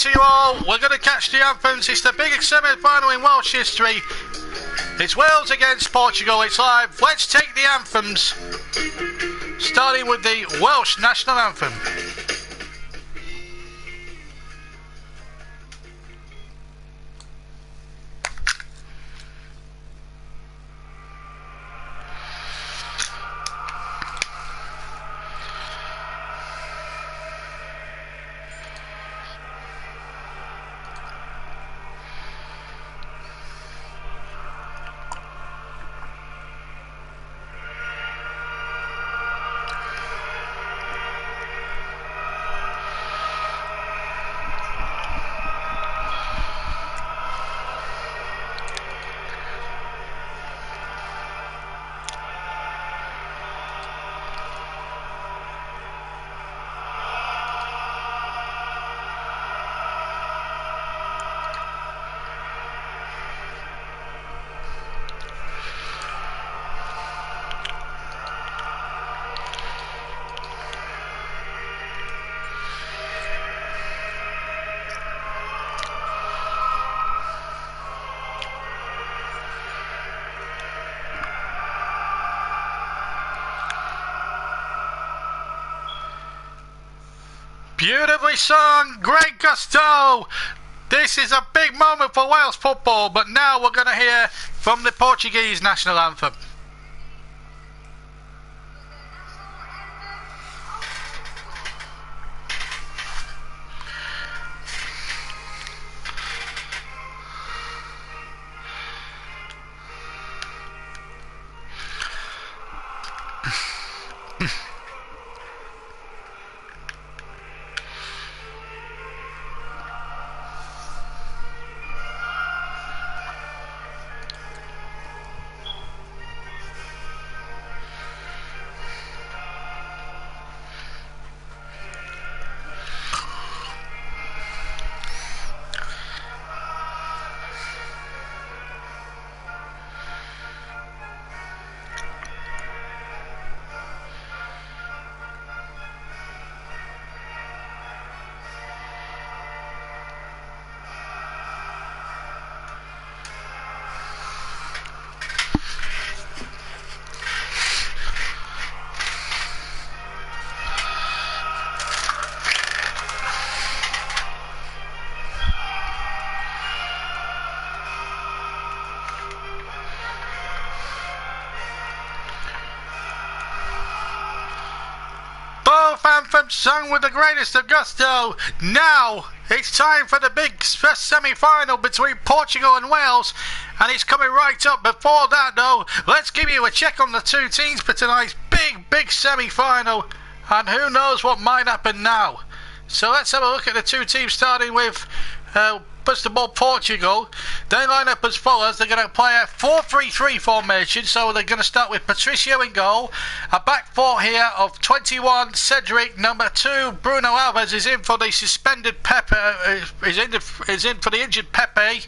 to you all. We're going to catch the anthems. It's the biggest semi-final in Welsh history. It's Wales against Portugal. It's live. Let's take the anthems. Starting with the Welsh national anthem. Beautifully sung, great gusto. This is a big moment for Wales football, but now we're going to hear from the Portuguese national anthem. Anthem sung with the greatest of gusto. Now it's time for the big first semi-final between Portugal and Wales, and it's coming right up. Before that though, let's give you a check on the two teams for tonight's big semi-final, and who knows what might happen now. So let's have a look at the two teams, starting with first of all, Portugal. They line up as follows. They're going to play a 4-3-3 formation, so they're going to start with Patricio in goal. A back four here of 21, Cedric. Number 2, Bruno Alves is in for the suspended Pepe, is in for the injured Pepe.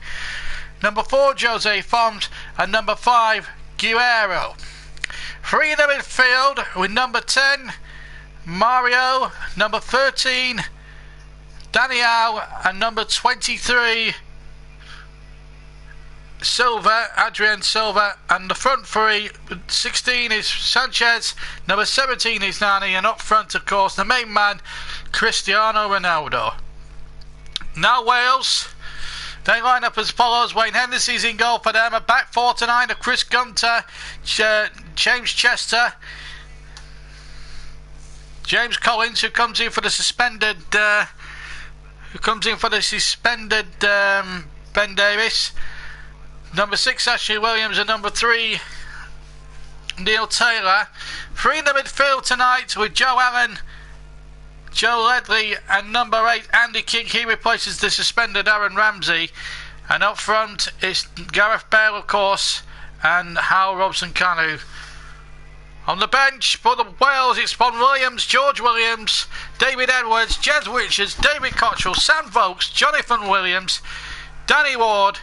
Number 4, Jose Font, and number 5, Guerrero. 3 in the midfield with number 10, Mario, number 13, Daniel, and number 23, Adrian Silva, and the front three, 16 is Sanchez, number 17 is Nani, and up front, of course, the main man, Cristiano Ronaldo. Now Wales, they line up as follows. Wayne Hennessy's in goal for them. A back four tonight of Chris Gunter, James Chester, James Collins, who comes in for the suspended Ben Davis. Number 6, Ashley Williams, and number 3, Neil Taylor. 3 in the midfield tonight with Joe Allen, Joe Ledley, and number 8, Andy King. He replaces the suspended Aaron Ramsey. And up front is Gareth Bale, of course, and Hal Robson-Kanu. On the bench for the Wales, it's Von Williams, George Williams, David Edwards, Jez Richards, David Cottrell, Sam Vokes, Jonathan Williams, Danny Ward,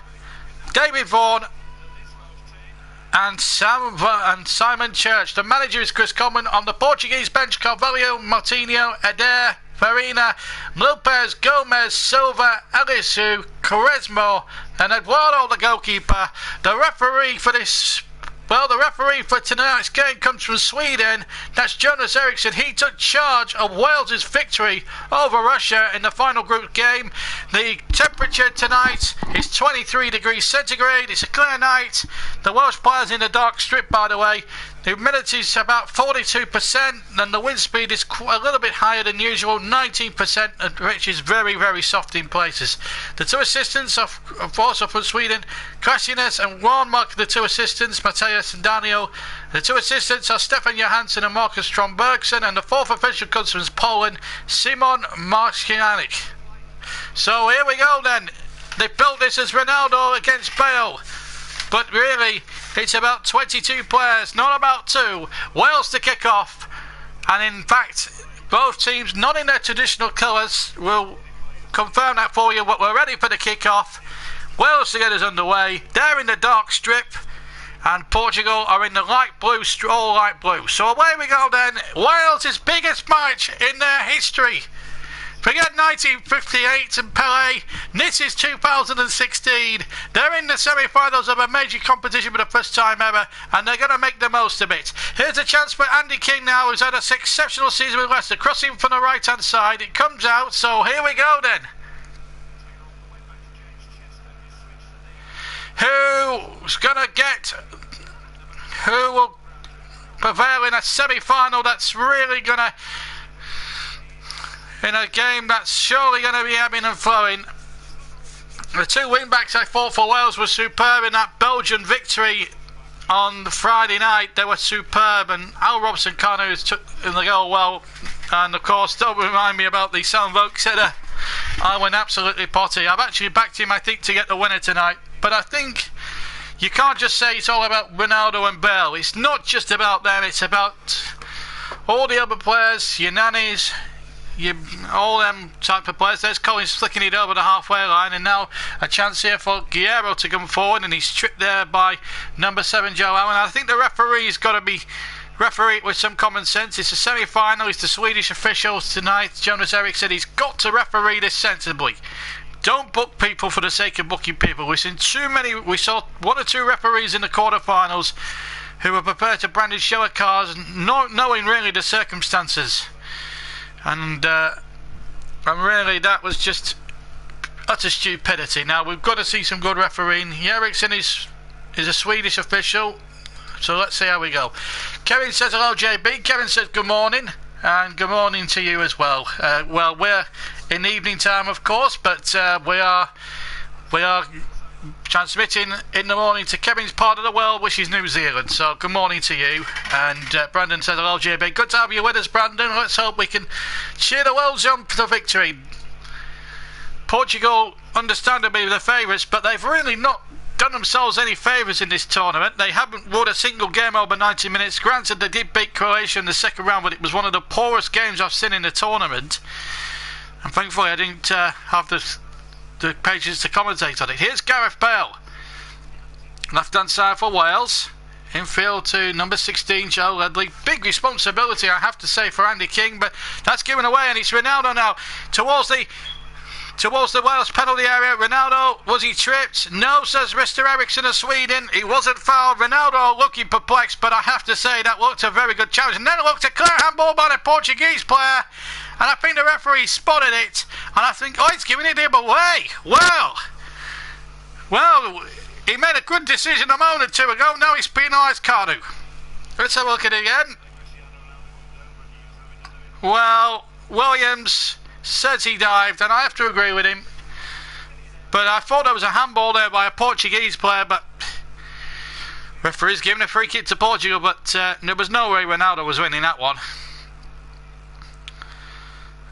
David Vaughan, and Simon Church. The manager is Chris Coleman. On the Portuguese bench, Carvalho, Martinho, Eder, Farina, Lopez, Gomez, Silva, Elisu, Quaresmo, and Eduardo, the goalkeeper. The referee for tonight's game comes from Sweden. That's Jonas Eriksson. He took charge of Wales' victory over Russia in the final group game. The temperature tonight is 23 degrees centigrade. It's a clear night. The Welsh players in the dark strip, by the way. The humidity is about 42%, and the wind speed is a little bit higher than usual, 19%, which is very, very soft in places. The two assistants are also from Sweden, Krasines and Warnmark, the two assistants, Matthias and Daniel. The two assistants are Stefan Johansson and Marcus Strombergsen, and the fourth official comes from Poland, Simon Marciniak. So here we go then. They built this as Ronaldo against Bale, but really it's about 22 players, not about 2. Wales to kick off, and in fact both teams not in their traditional colours. Will confirm that for you, but we're ready for the kick off. Wales to get us underway. They're in the dark strip, and Portugal are in the light blue, all light blue. So away we go then. Wales' biggest match in their history. Forget 1958 and Pelé. This is 2016. They're in the semi-finals of a major competition for the first time ever, and they're going to make the most of it. Here's a chance for Andy King now, who's had an exceptional season with Leicester. Crossing from the right-hand side. It comes out, so here we go then. Who will prevail in a semi-final that's really going to, in a game that's surely going to be ebbing and flowing. The two wing-backs I thought for Wales were superb in that Belgian victory on Friday night. They were superb, and Al Robson-Kanu took in the goal well. And of course, don't remind me about the Sam Vokes header. I went absolutely potty. I've actually backed him, I think, to get the winner tonight. But I think you can't just say it's all about Ronaldo and Bale. It's not just about them, it's about all the other players, your nannies, all them type of players. There's Collins flicking it over the halfway line, and now a chance here for Guerrero to come forward, and he's tripped there by number 7 Joe Allen. I think the referee's got to be referee with some common sense. It's a semi-final. It's the Swedish officials tonight. Jonas Eriksson, he's got to referee this sensibly. Don't book people for the sake of booking people. We saw 1 or 2 referees in the quarter-finals who were prepared to brandish show cars, knowing really the circumstances. And really, that was just utter stupidity. Now, we've got to see some good refereeing. Eriksson is a Swedish official, so let's see how we go. Kevin says hello, JB. Kevin says good morning, and good morning to you as well. Well, we're in evening time, of course, but we are transmitting in the morning to Kevin's part of the world, which is New Zealand. So good morning to you. And Brandon says hello, JB. Good to have you with us, Brandon. Let's hope we can cheer the Wales on for victory. Portugal, understandably, the favourites, but they've really not done themselves any favours in this tournament. They haven't won a single game over 90 minutes. Granted, they did beat Croatia in the second round, but it was one of the poorest games I've seen in the tournament. And thankfully, I didn't have the patience to commentate on it. Here's Gareth Bale, left hand side for Wales, infield to number 16 Joe Ledley. Big responsibility, I have to say, for Andy King, but that's given away, and it's Ronaldo now towards the Wales penalty area. Ronaldo, was he tripped? No, says Mr. Eriksson of Sweden. He wasn't fouled. Ronaldo looking perplexed, but I have to say that looked a very good challenge, and then it looked a clear handball by the Portuguese player. And I think the referee spotted it, and I think, he's giving it him away. Well, he made a good decision a moment or two ago. Now he's penalised Kanu. Let's have a look at it again. Well, Williams says he dived, and I have to agree with him. But I thought there was a handball there by a Portuguese player, but referee's giving a free kick to Portugal, but there was no way Ronaldo was winning that one.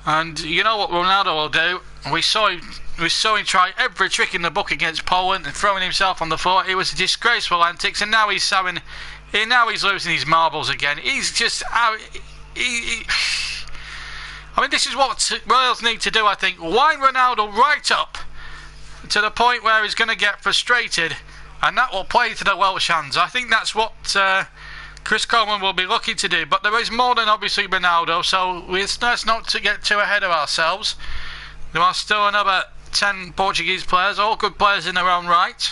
And you know what Ronaldo will do? We saw him try every trick in the book against Poland and throwing himself on the floor. It was disgraceful antics, and now he's losing his marbles again. He's just I mean, this is what Wales need to do, I think. Wind Ronaldo right up to the point where he's going to get frustrated, and that will play to the Welsh hands. I think that's what Chris Coleman will be lucky to do, but there is more than obviously Ronaldo, so let's not to get too ahead of ourselves. There are still another 10 Portuguese players, all good players in their own right.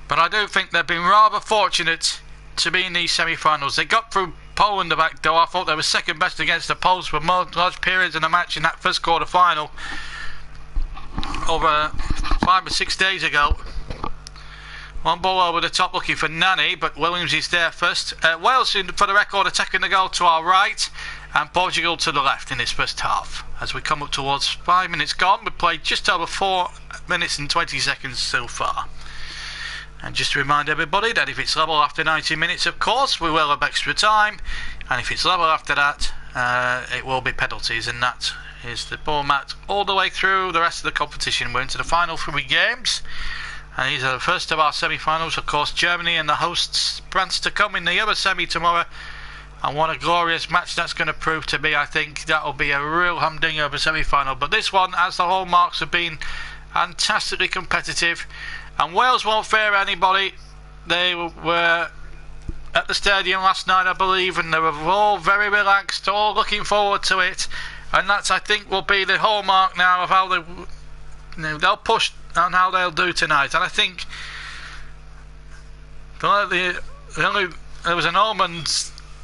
But I do think they've been rather fortunate to be in these semi-finals. They got through Poland the back door. I thought they were second best against the Poles for large periods in the match in that first quarter final over 5 or 6 days ago. One ball over the top looking for Nani, but Williams is there first. Wales, for the record, attacking the goal to our right, and Portugal to the left in this first half. As we come up towards 5 minutes gone, we've played just over 4 minutes and 20 seconds so far. And just to remind everybody that if it's level after 90 minutes, of course, we will have extra time. And if it's level after that, it will be penalties. And that is the format all the way through the rest of the competition. We're into the final 3 games. And these are the first of our semi-finals. Of course, Germany and the hosts, France to come in the other semi tomorrow. And what a glorious match that's going to prove to be. I think that will be a real humdinger of a semi-final. But this one, as the hallmarks have been fantastically competitive. And Wales won't fear anybody. They were at the stadium last night, I believe, and they were all very relaxed, all looking forward to it. And that's, I think, will be the hallmark now of how they'll push on how they'll do tonight. And I think there was an omen.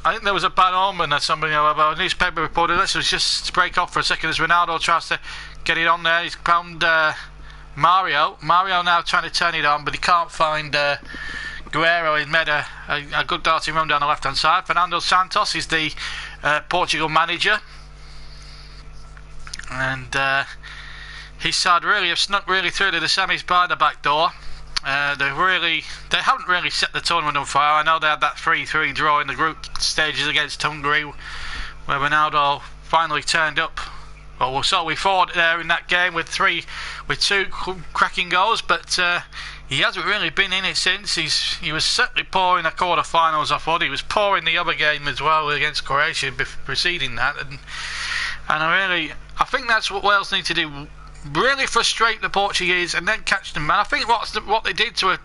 I think there was a bad omen that somebody, a newspaper reported. Let's just break off for a second as Ronaldo tries to get it on there. He's found Mario now trying to turn it on, but he can't find Guerrero. He's made a good darting run down the left hand side. Fernando Santos is the Portugal manager, and his side really have snuck really through to the semis by the back door. They haven't really set the tournament on fire. I know they had that 3-3 draw in the group stages against Hungary, where Ronaldo finally turned up. Well, so we fought there in that game with 2 cracking goals, but he hasn't really been in it since. He was certainly poor in the quarter-finals. I thought he was poor in the other game as well against Croatia preceding that, and I think that's what Wales need to do. Really frustrate the Portuguese and then catch them. And I think what they did to it,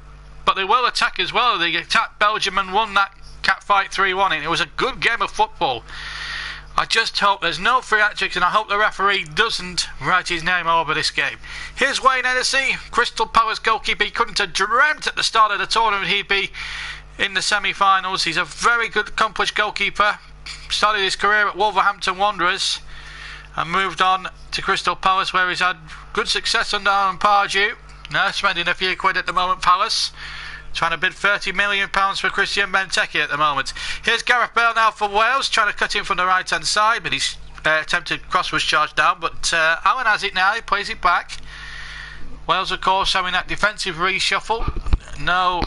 but they will attack as well. They attacked Belgium and won that catfight 3-1, and it was a good game of football. I just hope there's no free hat-tricks, and I hope the referee doesn't write his name over this game. Here's Wayne Hennessy, Crystal Palace goalkeeper. He couldn't have dreamt at the start of the tournament he'd be in the semi-finals. He's a very good, accomplished goalkeeper. Started his career at Wolverhampton Wanderers and moved on to Crystal Palace, where he's had good success under Alan Pardew. Now spending a few quid at the moment, Palace. Trying to bid £30 million for Christian Benteke at the moment. Here's Gareth Bale now for Wales, trying to cut in from the right hand side, but his attempted cross was charged down. But Alan has it now, he plays it back. Wales, of course, having that defensive reshuffle. No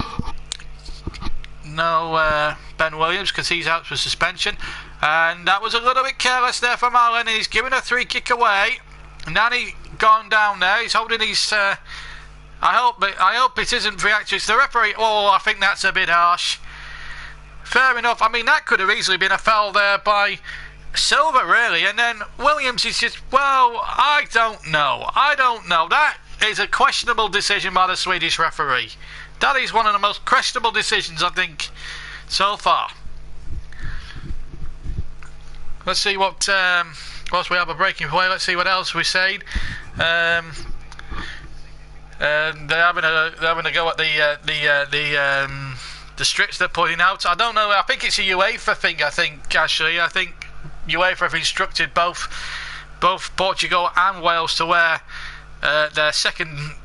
Ben Williams, because he's out for suspension. And that was a little bit careless there from Alan, and he's giving a free kick away. Nani gone down there, he's holding his... I hope it isn't free access. The referee, I think that's a bit harsh. Fair enough. I mean, that could have easily been a foul there by Silva, really. And then Williams is just, I don't know. That is a questionable decision by the Swedish referee. That is one of the most questionable decisions, I think, so far. Let's see what, whilst we have a breaking play, let's see what else we say. They're having a go at the strips they're putting out. I don't know. I think it's a UEFA thing. I think UEFA have instructed both Portugal and Wales to wear their second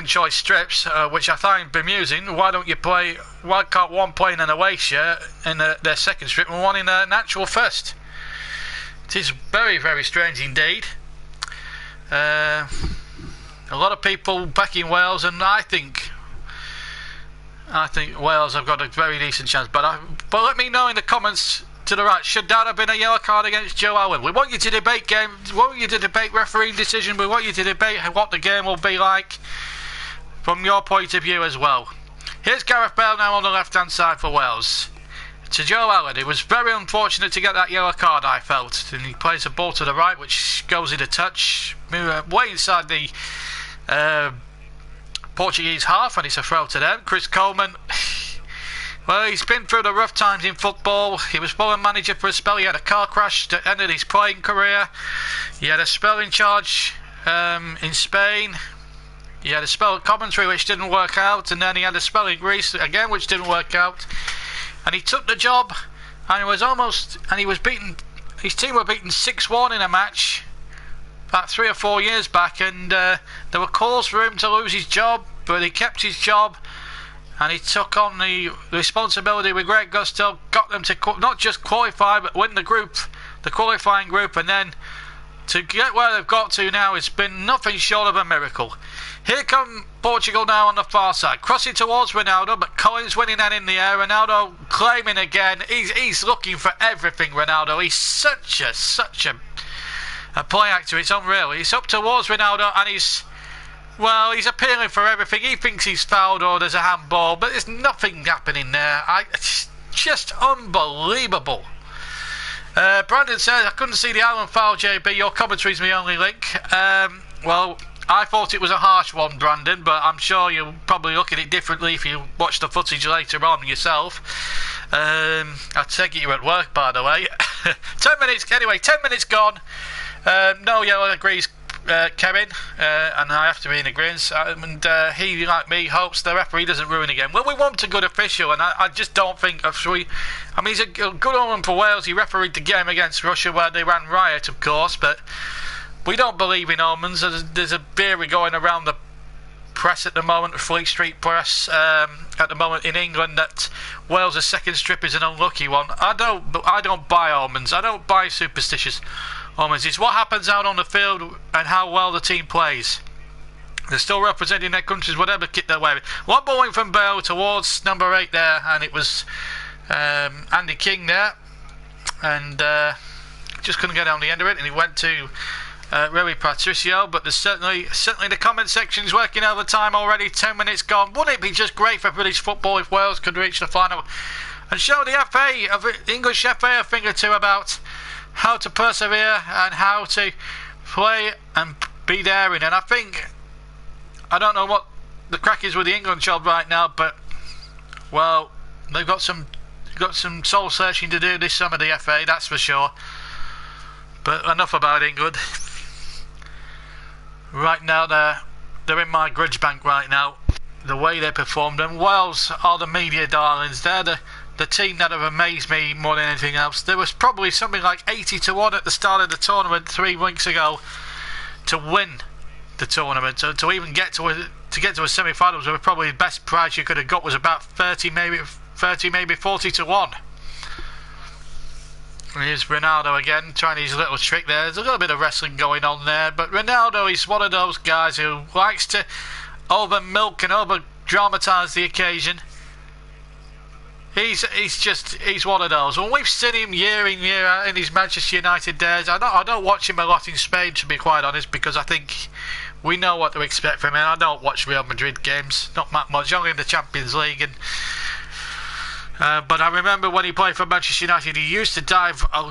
choice strips, which I find bemusing. Why can't one play in an away shirt in their second strip and one in an actual first? It is very, very strange indeed. A lot of people backing Wales, and I think Wales have got a very decent chance. But let me know in the comments to the right, should that have been a yellow card against Joe Allen? We want you to debate games. We want you to debate refereeing decision. We want you to debate what the game will be like from your point of view as well. Here's Gareth Bale now on the left-hand side for Wales. To Joe Allen, it was very unfortunate to get that yellow card, I felt. And he plays a ball to the right, which goes into touch, way inside the Portuguese half, and it's a throw to them. Chris Coleman, Well, he's been through the rough times in football. He was foreign manager for a spell. He had a car crash that ended his playing career. He had a spell in charge in Spain. He had a spell at Coventry which didn't work out, and then he had a spell in Greece again which didn't work out. And he took the job, and he was beaten. His team were beaten 6-1 in a match about 3 or 4 years back, and there were calls for him to lose his job, but he kept his job. And he took on the responsibility with great gusto, got them to not just qualify but win the qualifying group, and then to get where they've got to now, it's been nothing short of a miracle. Here come Portugal now on the far side, crossing towards Ronaldo, but Collins winning that in the air. Ronaldo claiming again. He's looking for everything, Ronaldo. He's such a play actor. It's unreal. He's up towards Ronaldo, and he's appealing for everything. He thinks he's fouled or there's a handball, but there's nothing happening there. It's just unbelievable. Brandon says, I couldn't see the Allen foul, JB. Your commentary's my only link. Well, I thought it was a harsh one, Brandon, but I'm sure you'll probably look at it differently if you watch the footage later on yourself. I take it you're at work, by the way. 10 minutes gone. No yellow agrees, Kevin, and I have to be in agreement, and he, like me, hopes the referee doesn't ruin again. Well, we want a good official, and I just don't think he's a good omen for Wales. He refereed the game against Russia where they ran riot, of course, but we don't believe in omens. There's a theory going around the press at the moment, the Fleet Street press at the moment in England, that Wales' second strip is an unlucky one. I don't buy omens. I don't buy superstitious omens. It's what happens out on the field and how well the team plays. They're still representing their countries, whatever kit they're wearing. One bowling from Bale towards number 8 there, and it was Andy King there, and just couldn't get on the end of it, and he went to Rui Patricio. But there's certainly the comment section's working overtime already. 10 minutes gone. Wouldn't it be just great for British football if Wales could reach the final and show the English FA a thing or two about how to persevere and how to play and be daring? And I don't know what the crack is with the England job right now, but well, they've got some soul searching to do this summer, the FA, that's for sure. But enough about England. Right now they're in my grudge bank right now, the way they performed, and Wales are the media darlings. They're the team that have amazed me more than anything else. There was probably something like 80-1 at the start of the tournament 3 weeks ago to win the tournament. To even get to a semi-finals, where probably the best prize you could have got was about 30, maybe 40-1. Here's Ronaldo again, trying his little trick there. There's a little bit of wrestling going on there, but Ronaldo is one of those guys who likes to over-milk and over-dramatise the occasion. He's one of those. Well, we've seen him year in, year out in his Manchester United days. I don't watch him a lot in Spain, to be quite honest, because I think we know what to expect from him. I don't watch Real Madrid games, not that much, only in the Champions League. And but I remember when he played for Manchester United, he used to dive a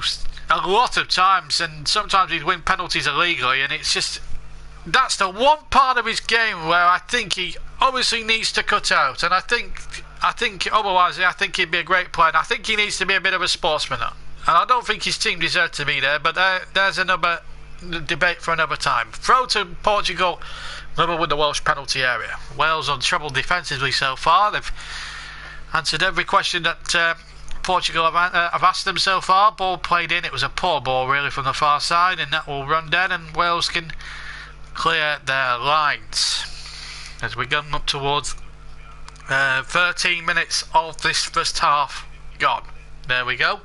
lot of times, and sometimes he'd win penalties illegally, and it's just, that's the one part of his game where I think he obviously needs to cut out. And I think otherwise, I think he'd be a great player. And I think he needs to be a bit of a sportsman, and I don't think his team deserves to be there. But there's another debate for another time. Throw to Portugal, level with the Welsh penalty area. Wales on trouble defensively so far. They've answered every question that Portugal have asked them so far. Ball played in. It was a poor ball really from the far side, and that will run down, and Wales can clear their lines as we go up towards 13 minutes of this first half gone. There we go.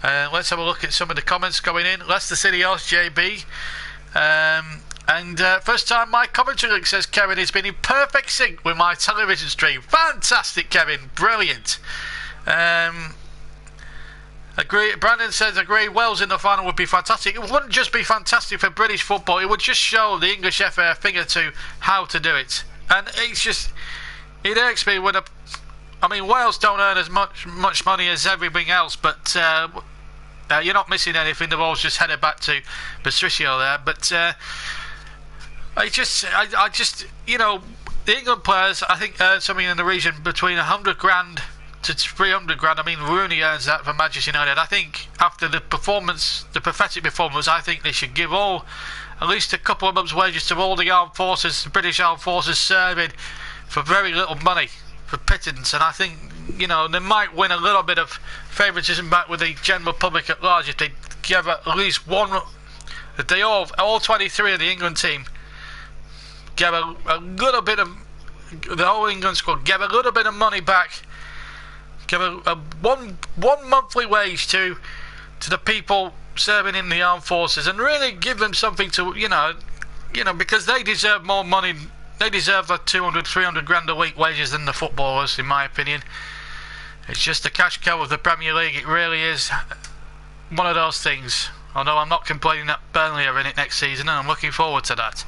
Let's have a look at some of the comments going in. Leicester City Oz JB. And first time my commentary link, says Kevin, has been in perfect sync with my television stream. Fantastic, Kevin. Brilliant. Agree. Brandon says, agree, Wales in the final would be fantastic. It wouldn't just be fantastic for British football. It would just show the English FA a thing or two how to do it. And it's just, it irks me when Wales don't earn as much money as everything else, but you're not missing anything. The ball's just headed back to Patricio there. But I just, the England players, I think, earn something in the region between 100 grand to 300 grand. I mean, Rooney earns that for Manchester United. I think after the performance, the pathetic performance, I think they should give at least a couple of months' wages to all the armed forces, the British armed forces serving for very little money, for pittance. And I think, you know, they might win a little bit of favouritism back with the general public at large if they give at least one, that they all 23 of the England team give a little bit of, the whole England squad give a little bit of money back, give one monthly wage to the people serving in the armed forces, and really give them something to, you know, because they deserve more money. They deserve the 200, 300 grand a week wages than the footballers, in my opinion. It's just the cash cow of the Premier League. It really is one of those things. Although I'm not complaining that Burnley are in it next season, and I'm looking forward to that.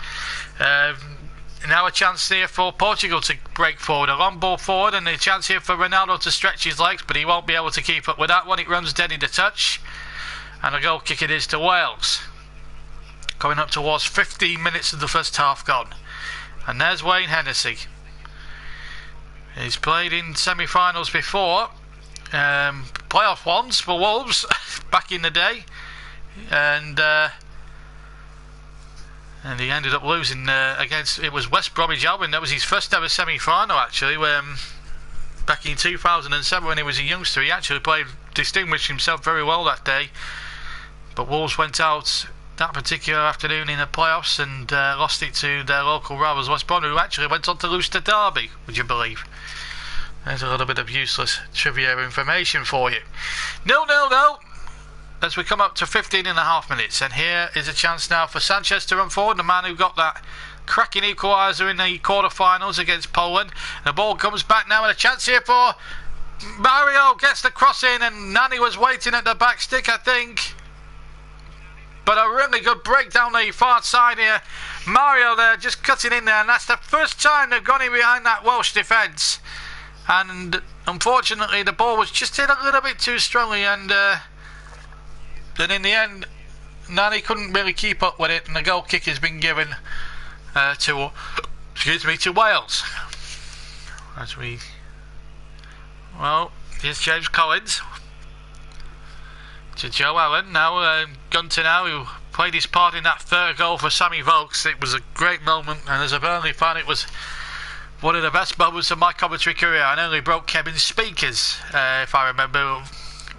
Now a chance here for Portugal to break forward. A long ball forward, and a chance here for Ronaldo to stretch his legs, but he won't be able to keep up with that one. It runs dead into touch, and a goal kick it is to Wales. Coming up towards 15 minutes of the first half gone. And there's Wayne Hennessy. He's played in semi-finals before, playoff ones for Wolves back in the day, and he ended up losing against, it was West Bromwich Albion. That was his first ever semi-final, actually, back in 2007 when he was a youngster. He actually distinguished himself very well that day, but Wolves went out that particular afternoon in the playoffs and lost it to their local rivals West Brom, who actually went on to lose to Derby, would you believe? There's a little bit of useless trivia information for you. 0-0 as we come up to 15.5 minutes, and here is a chance now for Sanchez to run forward, the man who got that cracking equaliser in the quarter-finals against Poland. The ball comes back now, and a chance here for Mario. Gets the cross in, and Nani was waiting at the back stick, I think. But a really good break down the far side here. Mario there just cutting in there, and that's the first time they've gone in behind that Welsh defence. And unfortunately the ball was just hit a little bit too strongly, and then in the end Nani couldn't really keep up with it, and the goal kick has been given to Wales. Here's James Collins to Joe Allen. Now Gunter now, who played his part in that third goal for Sammy Vokes. It was a great moment, and as a Burnley fan it was one of the best moments of my commentary career. I nearly broke Kevin's speakers, if I remember,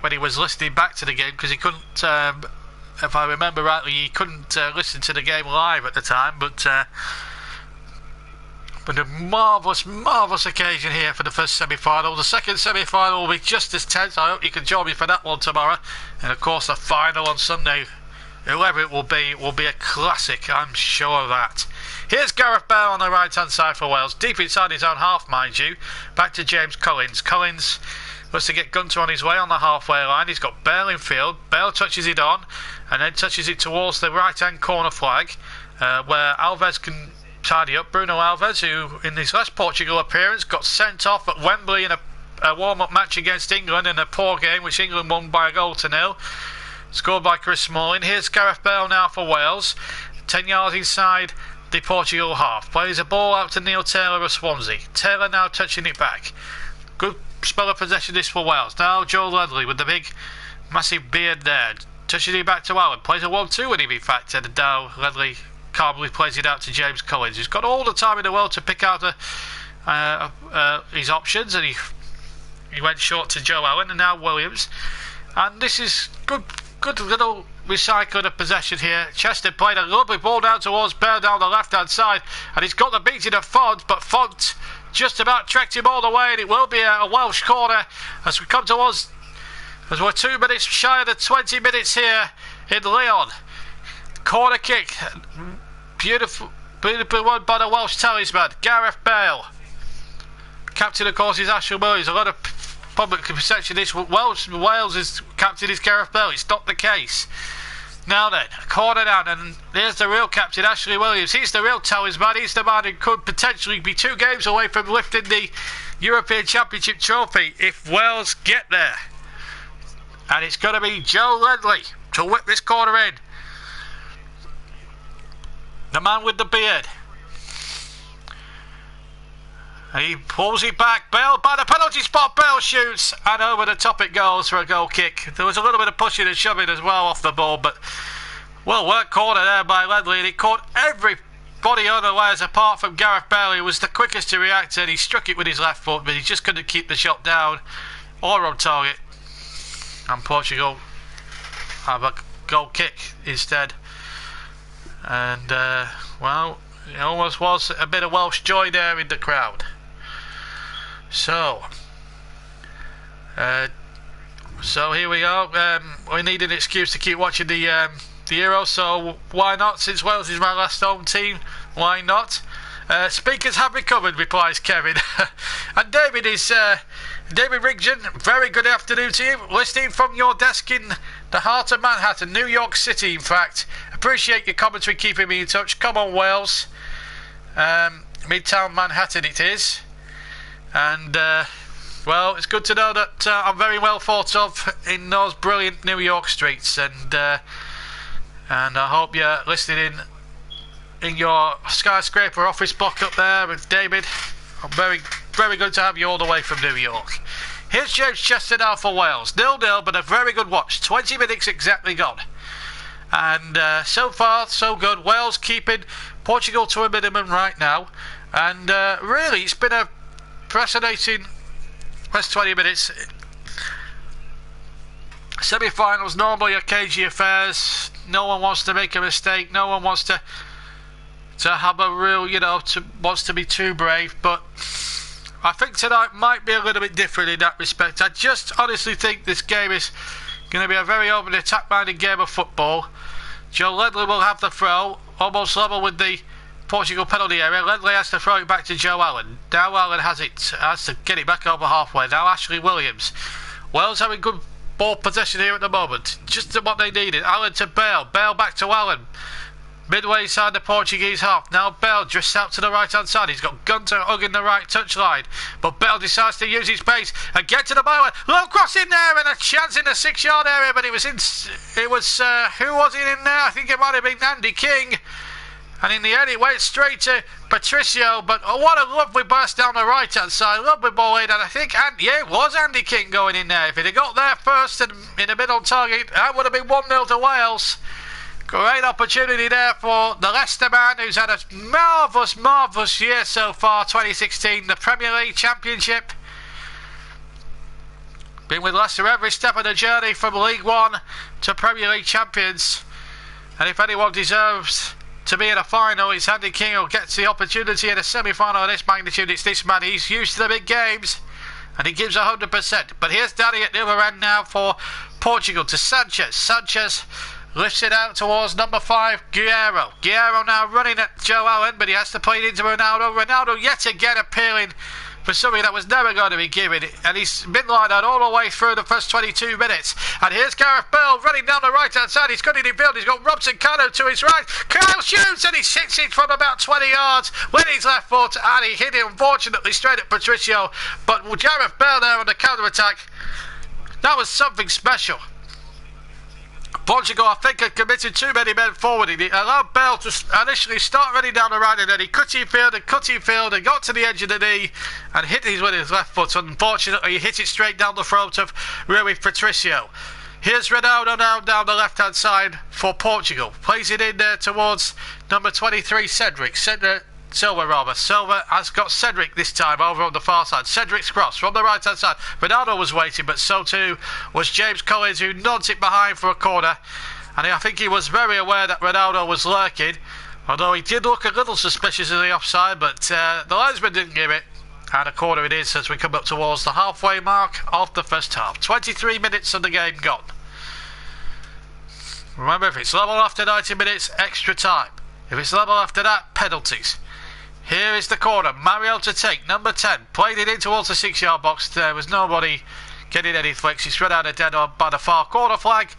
when he was listening back to the game, because he couldn't, if I remember rightly, he couldn't listen to the game live at the time. But a marvellous occasion here for the first semi-final. The second semi-final will be just as tense. I hope you can join me for that one tomorrow. And of course the final on Sunday, whoever it will be a classic, I'm sure of that. Here's Gareth Bale on the right hand side for Wales, deep inside his own half, mind you. Back to James Collins. Collins wants to get Gunter on his way on the halfway line. He's got Bale in field. Bale touches it on and then touches it towards the right hand corner flag, where Alves can tidy up. Bruno Alves, who in his last Portugal appearance got sent off at Wembley in a warm-up match against England in a poor game which England won by a goal to nil, scored by Chris Smalling. Here's Gareth Bale now for Wales, 10 yards inside the Portugal half, plays a ball out to Neil Taylor of Swansea. Taylor now touching it back. Good spell of possession this for Wales. Now Joe Ledley with the big massive beard there, touching it back to Allen, plays a 1-2 with him in fact, and now Ledley calmly plays it out to James Collins, who's got all the time in the world to pick out his options, and he went short to Joe Allen, and now Williams. And this is good little recycling of possession here. Chester played a lovely ball down towards Bale down the left hand side, and he's got the beating of Font, but Font just about tracked him all the way, and it will be a Welsh corner as we come towards, as we're 2 minutes shy of the 20 minutes here in Lyon. Corner kick, beautiful one by the Welsh talisman, Gareth Bale. Captain, of course, is Ashley Williams. A lot of public perception is Wales' captain is Gareth Bale. It's not the case. Now then, corner down, and there's the real captain, Ashley Williams. He's the real talisman. He's the man who could potentially be 2 games away from lifting the European Championship trophy if Wales get there. And it's going to be Joe Ledley to whip this corner in. The man with the beard. He pulls it back. Bale by the penalty spot. Bale shoots, and over the top it goes for a goal kick. There was a little bit of pushing and shoving as well off the ball, but well worked corner there by Ledley, and it caught everybody unawares apart from Gareth Bale, who was the quickest to react, and he struck it with his left foot, but he just couldn't keep the shot down or on target. And Portugal have a goal kick instead. And well, it almost was a bit of Welsh joy there in the crowd. So here we are. We need an excuse to keep watching the Euro, so why not? Since Wales is my last home team, why not? Speakers have recovered, replies Kevin. And David Rigdon, very good afternoon to you. Listening from your desk in the heart of Manhattan, New York City, in fact. Appreciate your commentary, keeping me in touch. Come on, Wales. Midtown Manhattan it is. And, well, it's good to know that I'm very well thought of in those brilliant New York streets. And I hope you're listening in your skyscraper office block up there with David. I'm very, very good to have you all the way from New York. Here's James Chester now for Wales. 0-0, but a very good watch. 20 minutes exactly gone. And so far, so good. Wales keeping Portugal to a minimum right now. And really, it's been a fascinating first 20 minutes. Semi-finals normally are cagey affairs. No one wants to make a mistake. No one wants to have a real, wants to be too brave. But I think tonight might be a little bit different in that respect. I just honestly think this game is going to be a very overly attack-minded game of football. Joe Ledley will have the throw, almost level with the Portugal penalty area. Ledley has to throw it back to Joe Allen. Now Allen has to get it back over halfway. Now Ashley Williams. Wales having good ball possession here at the moment. Just what they needed. Allen to Bale. Bale back to Allen. Midway inside the Portuguese half. Now Bale drifts out to the right hand side. He's got Gunter hugging the right touchline. But Bale decides to use his pace and get to the byline. Low cross in there and a chance in the 6-yard area. But who was it in there? I think it might have been Andy King. And in the end it went straight to Patricio. But what a lovely burst down the right hand side. Lovely ball in. And I think it was Andy King going in there. If he'd have got there first and in the middle target, that would have been 1-0 to Wales. Great opportunity there for the Leicester man, who's had a marvellous year so far, 2016, the Premier League Championship. Been with Leicester every step of the journey from League One to Premier League champions. And if anyone deserves to be in a final, it's Andy King who gets the opportunity in a semi-final of this magnitude. It's this man, he's used to the big games, and he gives 100%. But here's Danny at the other end now for Portugal to Sanchez. Sanchez lifts it out towards number 5, Guerreiro. Guerreiro now running at Joe Allen, but he has to play it into Ronaldo. Ronaldo yet again appealing for something that was never going to be given. And he's been like that all the way through the first 22 minutes. And here's Gareth Bale running down the right-hand side. He's got it in field. He's got Robson Cano to his right. Kyle shoots and he hits it from about 20 yards with his left foot. And he hit it, unfortunately, straight at Patricio. But Gareth Bale there on the counter-attack, that was something special. Portugal, I think, had committed too many men forward. He allowed Bale to initially start running down the right, and then he cut in field and got to the edge of the knee and hit it with his left foot. Unfortunately, he hit it straight down the throat of Rui Patricio. Here's Ronaldo now down the left-hand side for Portugal. Plays it in there towards number 23, Cedric. Silva has got Cedric this time over on the far side. Cedric's cross from the right hand side. Ronaldo was waiting, but so too was James Collins, who nods it behind for a corner. And I think he was very aware that Ronaldo was lurking, although he did look a little suspicious of the offside, but the linesman didn't give it. And a corner it is as we come up towards the halfway mark of the first half. 23 minutes of the game gone. Remember, if it's level after 90 minutes, extra time. If it's level after that, penalties. Here is the corner. Mario to take. Number 10. Played it in towards the 6-yard box. There was nobody getting any flicks. He's run out of dead on by the far corner flag.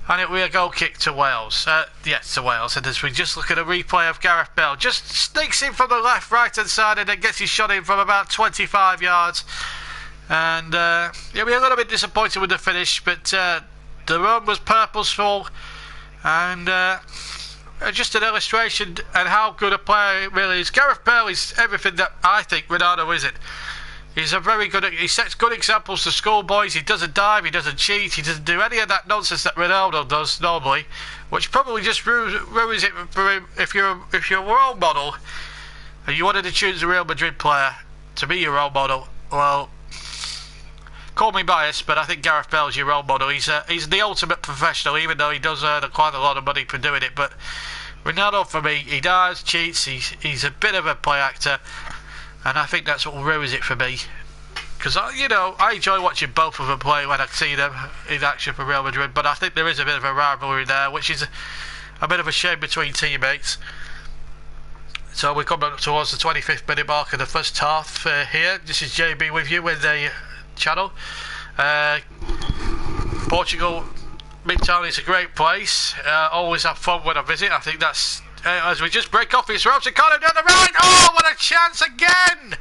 And it will be a goal kick to Wales. Yes, to Wales. And as we just look at a replay of Gareth Bale, just sneaks in from the left, right-hand side and then gets his shot in from about 25 yards. And he'll be a little bit disappointed with the finish, but the run was purposeful. And just an illustration and how good a player it really is. Gareth Bale is everything that I think Ronaldo isn't. He's a very good. He sets good examples to schoolboys. He doesn't dive. He doesn't cheat. He doesn't do any of that nonsense that Ronaldo does normally, which probably just ruins it for him. If you're a role model and you wanted to choose a Real Madrid player to be your role model, well, call me biased, but I think Gareth Bale's your role model. He's the ultimate professional, even though he does earn quite a lot of money for doing it. But Ronaldo, for me, he dives, cheats. He's a bit of a play actor. And I think that's what ruins it for me. Because, I enjoy watching both of them play when I see them in action for Real Madrid. But I think there is a bit of a rivalry there, which is a bit of a shame between teammates. So we come up towards the 25th minute mark of the first half here. This is JB with you with the channel. Portugal, Midtown is a great place. Always have fun when I visit. I think that's... as we just break off, it's Robson Connor down the right. Oh, what a chance again!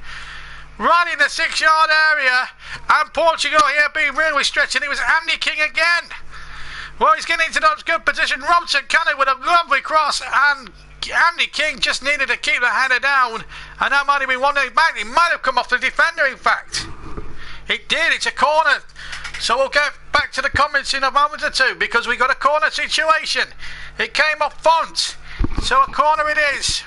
Right in the 6-yard area, and Portugal here being really stretching. It was Andy King again. Well, he's getting into that good position. Robson Connor with a lovely cross, and Andy King just needed to keep the header down, and that might have been one that he might have come off the defender, in fact. It did. It's a corner. So we'll get back to the comments in a moment or two, because we got a corner situation. It came off Font. So a corner it is,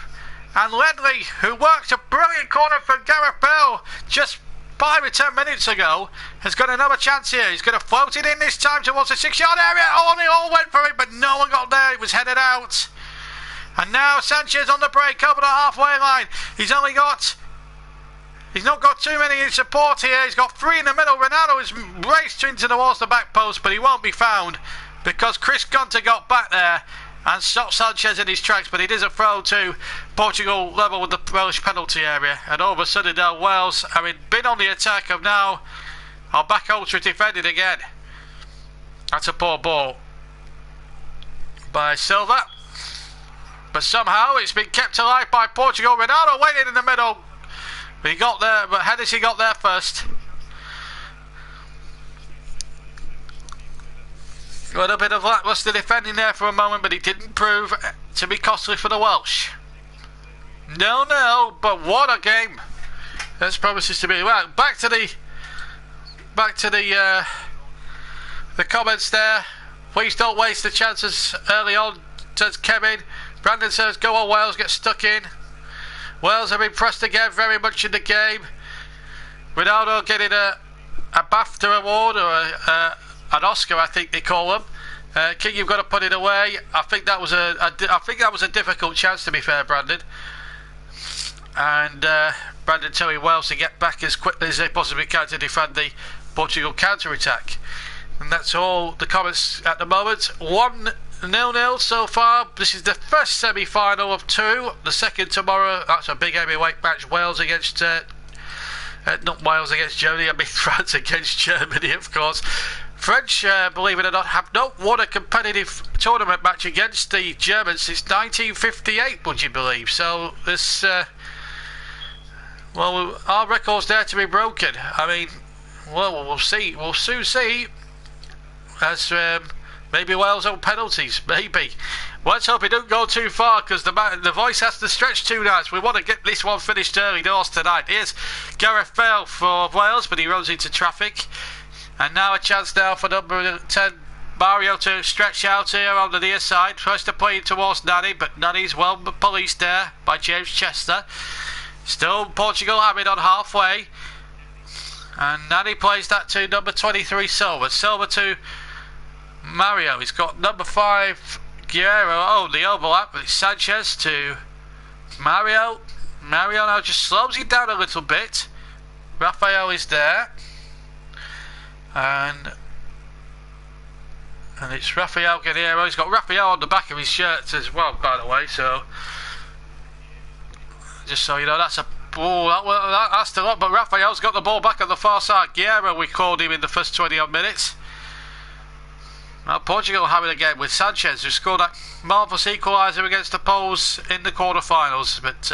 and Ledley, who worked a brilliant corner for Gareth Bale just 5 or 10 minutes ago, has got another chance here. He's going to float it in this time towards the 6-yard area. Oh, they all went for it, but no one got there. It was headed out. And now Sanchez on the break over the halfway line. He's not got too many in support here. He's got 3 in the middle. Ronaldo is raced into towards the back post, but he won't be found because Chris Gunter got back there and stopped Sanchez in his tracks. But it is a throw to Portugal level with the Welsh penalty area. And all of a sudden now Wales, having been on the attack, have now are back ultra defended again. That's a poor ball by Silva, but somehow it's been kept alive by Portugal. Ronaldo waited in the middle, but he got there, but Hennessy got there first. Got a bit of lacklustre defending there for a moment, but it didn't prove to be costly for the Welsh. No, but what a game! This promises to be. Well, back to the comments there. Please don't waste the chances early on, says Kevin. Brandon says, go on Wales, get stuck in. Wales have been pressed again very much in the game. Ronaldo getting a BAFTA award, or an Oscar, I think they call them. King, you've got to put it away. I think that was a difficult chance, to be fair, Brandon. And Brandon telling Wales to get back as quickly as they possibly can to defend the Portugal counter-attack. And that's all the comments at the moment. 1-0 so far. This is the first semi-final of 2. The second tomorrow. That's a big heavyweight match. Wales against not Wales against Germany. I mean France against Germany, of course. French, believe it or not, have not won a competitive tournament match against the Germans since 1958, would you believe? So this, well, our record's there to be broken. I mean, well, we'll see. We'll soon see. As maybe Wales on penalties, maybe. Let's hope it don't go too far, because the voice has to stretch too nice. We want to get this one finished early doors tonight. Here's Gareth Bale for Wales, but he runs into traffic. And now a chance now for number 10, Mario, to stretch out here on the near side. Tries to play it towards Nani, but Nani's well policed there by James Chester. Still Portugal having on halfway. And Nani plays that to number 23, Silva. Silva to Mario. He's got number 5, Guerrero. Oh, the overlap. But it's Sanchez to Mario. Mario now just slows it down a little bit. Rafael is there. And it's Rafael Guerrero. He's got Rafael on the back of his shirt as well, by the way. So just so you know, that's a ball. That's still up, but Rafael's got the ball back on the far side. Guerrero, we called him in the first 20 odd minutes. Now Portugal have it again with Sanchez, who scored that marvellous equaliser against the Poles in the quarter-finals, but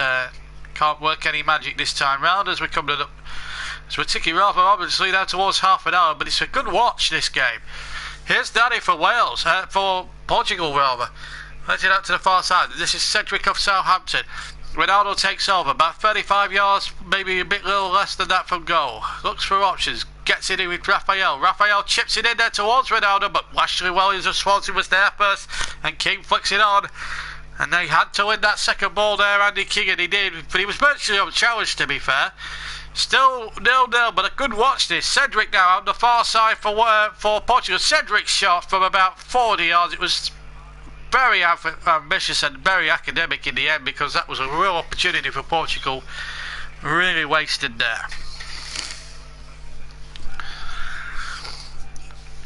can't work any magic this time round as we come to the. So we're ticking rather obviously down towards half an hour, but it's a good watch, this game. Here's Danny for Wales, for Portugal rather. Let's head out to the far side. This is Cedric of Southampton. Ronaldo takes over, about 35 yards, maybe a bit little less than that from goal. Looks for options, gets it in with Raphael. Raphael chips it in there towards Ronaldo, but Ashley Williams of Swansea was there first, and King flicks it on. And they had to win that second ball there, Andy King, and he did, but he was virtually unchallenged, to be fair. Still 0-0, but a good watch this. Cedric now on the far side for Portugal. Cedric's shot from about 40 yards. It was very ambitious and very academic in the end, because that was a real opportunity for Portugal, really wasted there.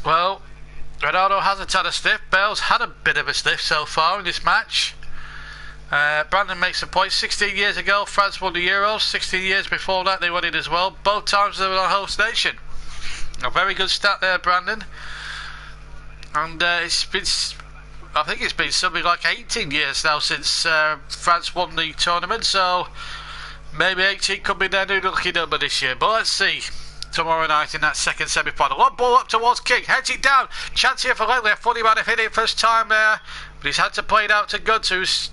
Well, Ronaldo hasn't had a sniff. Bale's had a bit of a sniff so far in this match. Brandon makes a point. 16 years ago France won the Euros. 16 years before that they won it as well. Both times they were the host nation. A very good stat there, Brandon. And I think it's been something like 18 years now since France won the tournament, so maybe 18 could be their new lucky number this year. But let's see tomorrow night in that second semi-final. One ball up towards King, heads it down. Chance here for Ledley. I thought he might have hit it first time there, but he's had to play it out to Gunn, who's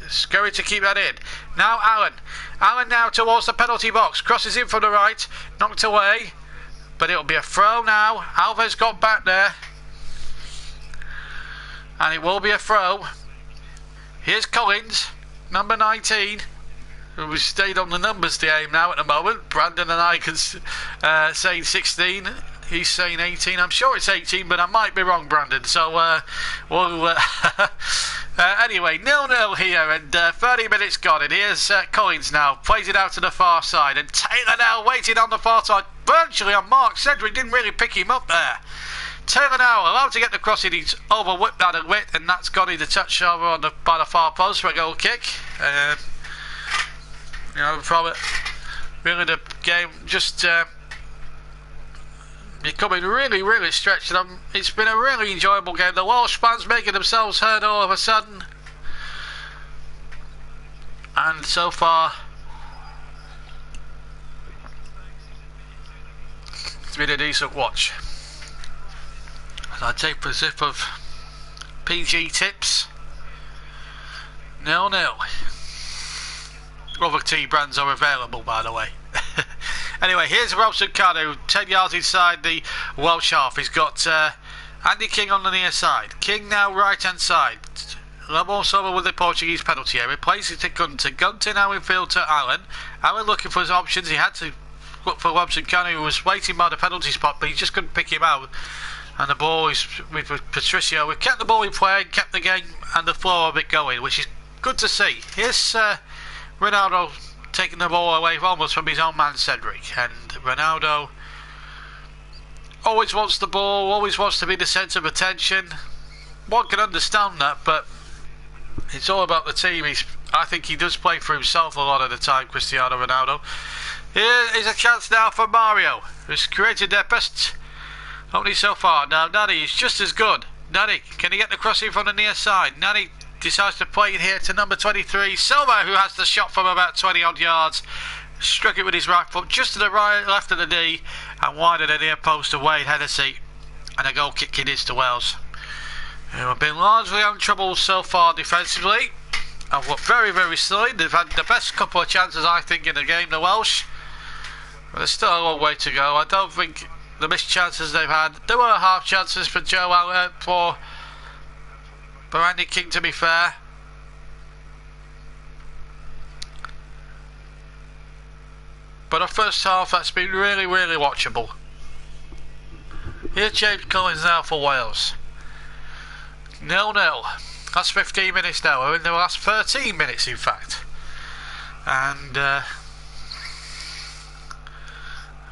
scurried to keep that in. Now Allen. Allen now towards the penalty box. Crosses in from the right, knocked away, but it'll be a throw now. Alves got back there, and it will be a throw. Here's Collins, number 19. We stayed on the numbers game now at the moment. Brandon and I can saying 16. He's saying 18. I'm sure it's 18, but I might be wrong, Brandon. So we'll anyway, 0-0 here, and 30 minutes gone. And here's Collins now, plays it out to the far side, and Taylor now waiting on the far side, virtually on mark. Cedric didn't really pick him up there. Taylor now allowed to get the crossing. He's over whipped out of wit, and that's got in the touch over by the far post for a goal kick. Probably really the game just becoming really stretched. It's been a really enjoyable game. The Welsh fans making themselves heard all of a sudden, and so far it's been a decent watch. I take a sip of PG tips. 0-0. Other tea brands are available, by the way. Anyway, here's Robson Cano, 10 yards inside the Welsh half. He's got Andy King on the near side. King now right hand side. Almost over with the Portuguese penalty area. Plays it to Gunter. Gunter now in field to Allen. Allen looking for his options. He had to look for Robson Cano, who was waiting by the penalty spot, but he just couldn't pick him out. And the ball is with Patricio. We've kept the ball in play, kept the game and the flow of it going, which is good to see. Here's Ronaldo taking the ball away almost from his own man Cedric, and Ronaldo always wants the ball, always wants to be the centre of attention. One can understand that, but it's all about the team. I think he does play for himself a lot of the time, Cristiano Ronaldo. Here is a chance now for Mario, who's created their best opening so far. Now Nani is just as good. Nani, can he get the crossing from the near side? Nani decides to play it here to number 23, Silva, who has the shot from about 20 odd yards. Struck it with his right foot just to the right, left of the knee, and wide of the near post to Wade Hennessy. And a goal kick it is to Wales, who have been largely untroubled so far defensively. And looked very solid. They've had the best couple of chances, I think, in the game, the Welsh. But there's still a long way to go. I don't think the missed chances they've had. There were half chances for Joe Allen, for Andy King, to be fair. But our first half, that's been really watchable. Here's James Collins now for Wales. 0-0. That's 15 minutes now. We're in the last 13 minutes, in fact. And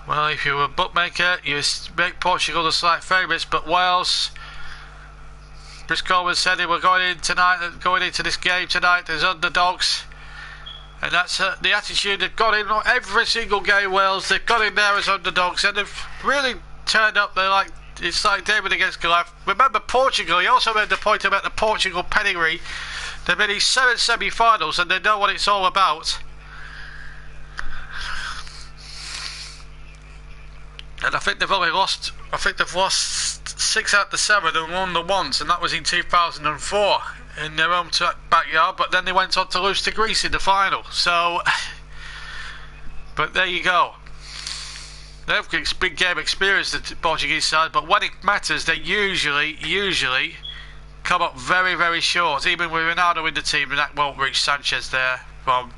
well, if you were a bookmaker, you make Portugal the slight favourites, but Wales, Chris Coleman said they were going into this game tonight as underdogs, and that's the attitude they've got in every single game. Wales, they've got in there as underdogs, and they've really turned up. It's like David against Goliath. Remember Portugal, he also made the point about the Portugal pedigree. They've been in 7 semi-finals and they know what it's all about. And I think they've lost 6 out of the 7 and won the once, and that was in 2004 in their own backyard, but then they went on to lose to Greece in the final. So, but there you go. They've big game experience, the Portuguese side, but when it matters, they usually come up very, very short. Even with Ronaldo in the team, and that won't reach Sanchez there from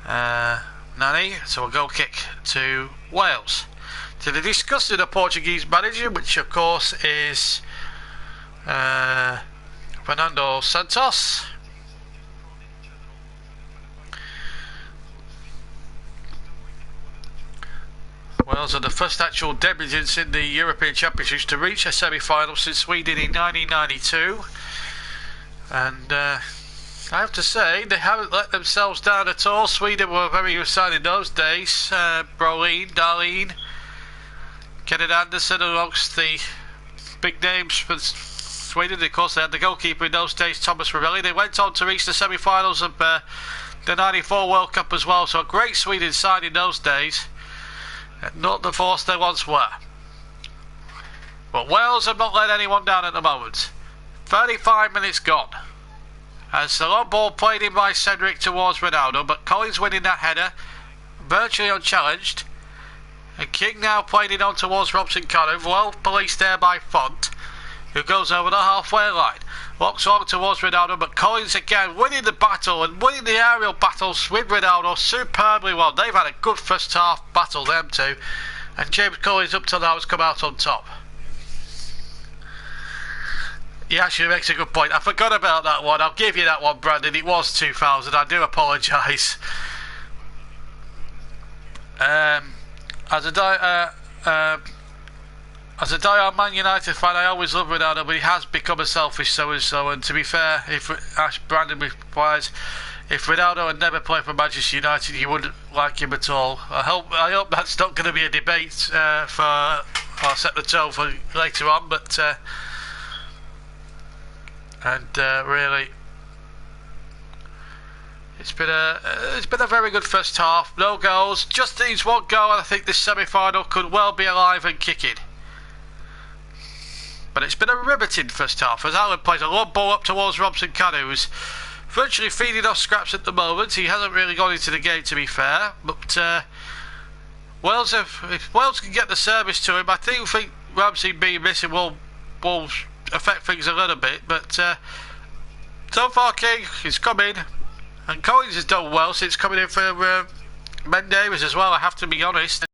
Nani. So a goal kick to Wales. So they discussed with the Portuguese manager, which of course is Fernando Santos. Wales are the first actual debutants in the European Championships to reach a semi-final since Sweden in 1992, and I have to say they haven't let themselves down at all. Sweden were very excited in those days. Brolin, Dahlin, Kenneth Anderson amongst the big names for Sweden. Of course, they had the goalkeeper in those days, Thomas Ravelli. They went on to reach the semi-finals of the '94 World Cup as well. So a great Sweden side in those days. Not the force they once were. But Wales have not let anyone down at the moment. 35 minutes gone. As the long ball played in by Cedric towards Ronaldo, but Collins winning that header, virtually unchallenged. And King now playing it on towards Robson Cano, well policed there by Font, who goes over the halfway line. Walks on towards Ronaldo, but Collins again winning the battle and winning the aerial battles with Ronaldo superbly well. They've had a good first half battle, them two. And James Collins up till now has come out on top. He actually makes a good point. I forgot about that one. I'll give you that one, Brandon. It was 2000. I do apologise. As a die-hard Man United fan, I always love Ronaldo, but he has become a selfish so-and-so. And to be fair, if Brandon replies, if Ronaldo had never played for Manchester United, you wouldn't like him at all. I hope that's not going to be a debate I'll set the tone for later on. But really, it's been a very good first half. No goals, just needs one goal, and I think this semi-final could well be alive and kicking. But it's been a riveting first half as Alan plays a long ball up towards Robson Cano, who's virtually feeding off scraps at the moment. He hasn't really gone into the game, to be fair. But if Wales can get the service to him, I think Ramsey being missing will affect things a little bit. But so far, King is coming, and Collins has done well since coming in for Mendes as well, I have to be honest.